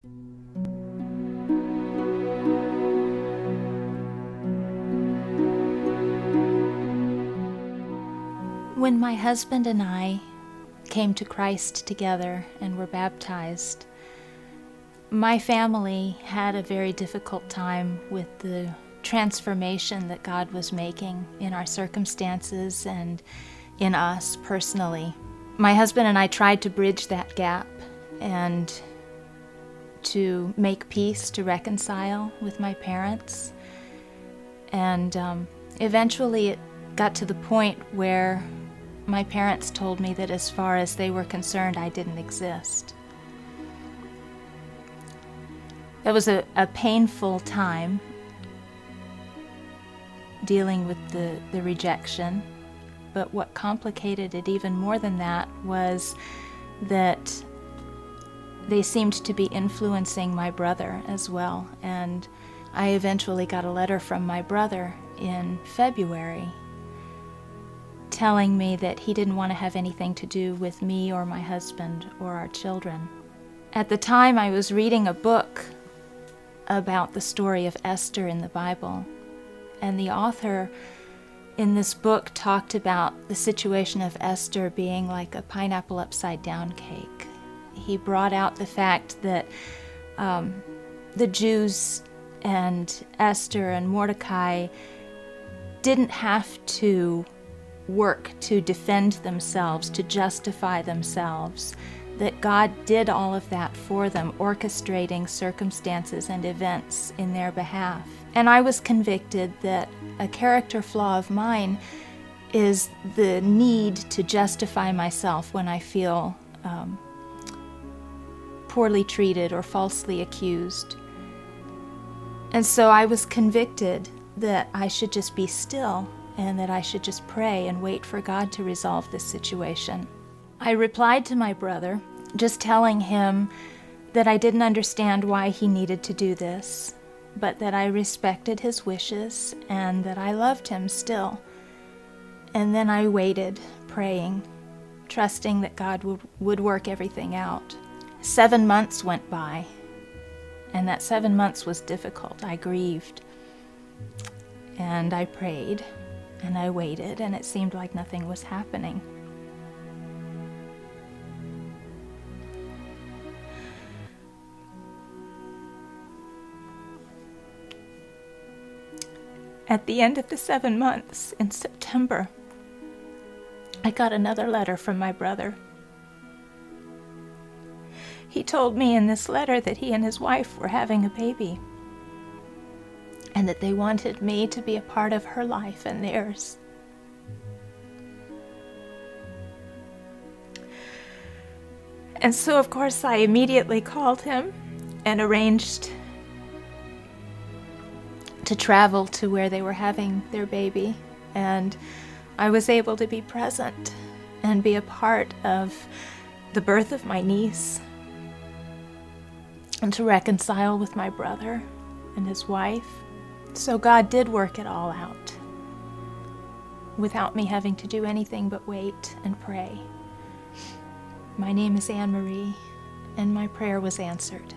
When my husband and I came to Christ together and were baptized, my family had a very difficult time with the transformation that God was making in our circumstances and in us personally. My husband and I tried to bridge that gap and to make peace, to reconcile with my parents. And eventually it got to the point where my parents told me that as far as they were concerned, I didn't exist. That was a painful time dealing with the rejection, but what complicated it even more than that was that they seemed to be influencing my brother as well. And I eventually got a letter from my brother in February telling me that he didn't want to have anything to do with me or my husband or our children. At the time, I was reading a book about the story of Esther in the Bible, and the author in this book talked about the situation of Esther being like a pineapple upside down cake. He brought out the fact that the Jews and Esther and Mordecai didn't have to work to defend themselves, to justify themselves, that God did all of that for them, orchestrating circumstances and events in their behalf. And I was convicted that a character flaw of mine is the need to justify myself when I feel poorly treated or falsely accused. And so I was convicted that I should just be still and that I should just pray and wait for God to resolve this situation. I replied to my brother, just telling him that I didn't understand why he needed to do this, but that I respected his wishes and that I loved him still. And then I waited, praying, trusting that God would work everything out. 7 months went by, and that 7 months was difficult. I grieved, and I prayed, and I waited, and it seemed like nothing was happening. At the end of the 7 months, in September, I got another letter from my brother. He told me in this letter that he and his wife were having a baby, and that they wanted me to be a part of her life and theirs. And so, of course, I immediately called him and arranged to travel to where they were having their baby. And I was able to be present and be a part of the birth of my niece, and to reconcile with my brother and his wife. So God did work it all out without me having to do anything but wait and pray. My name is Anne Marie, and my prayer was answered.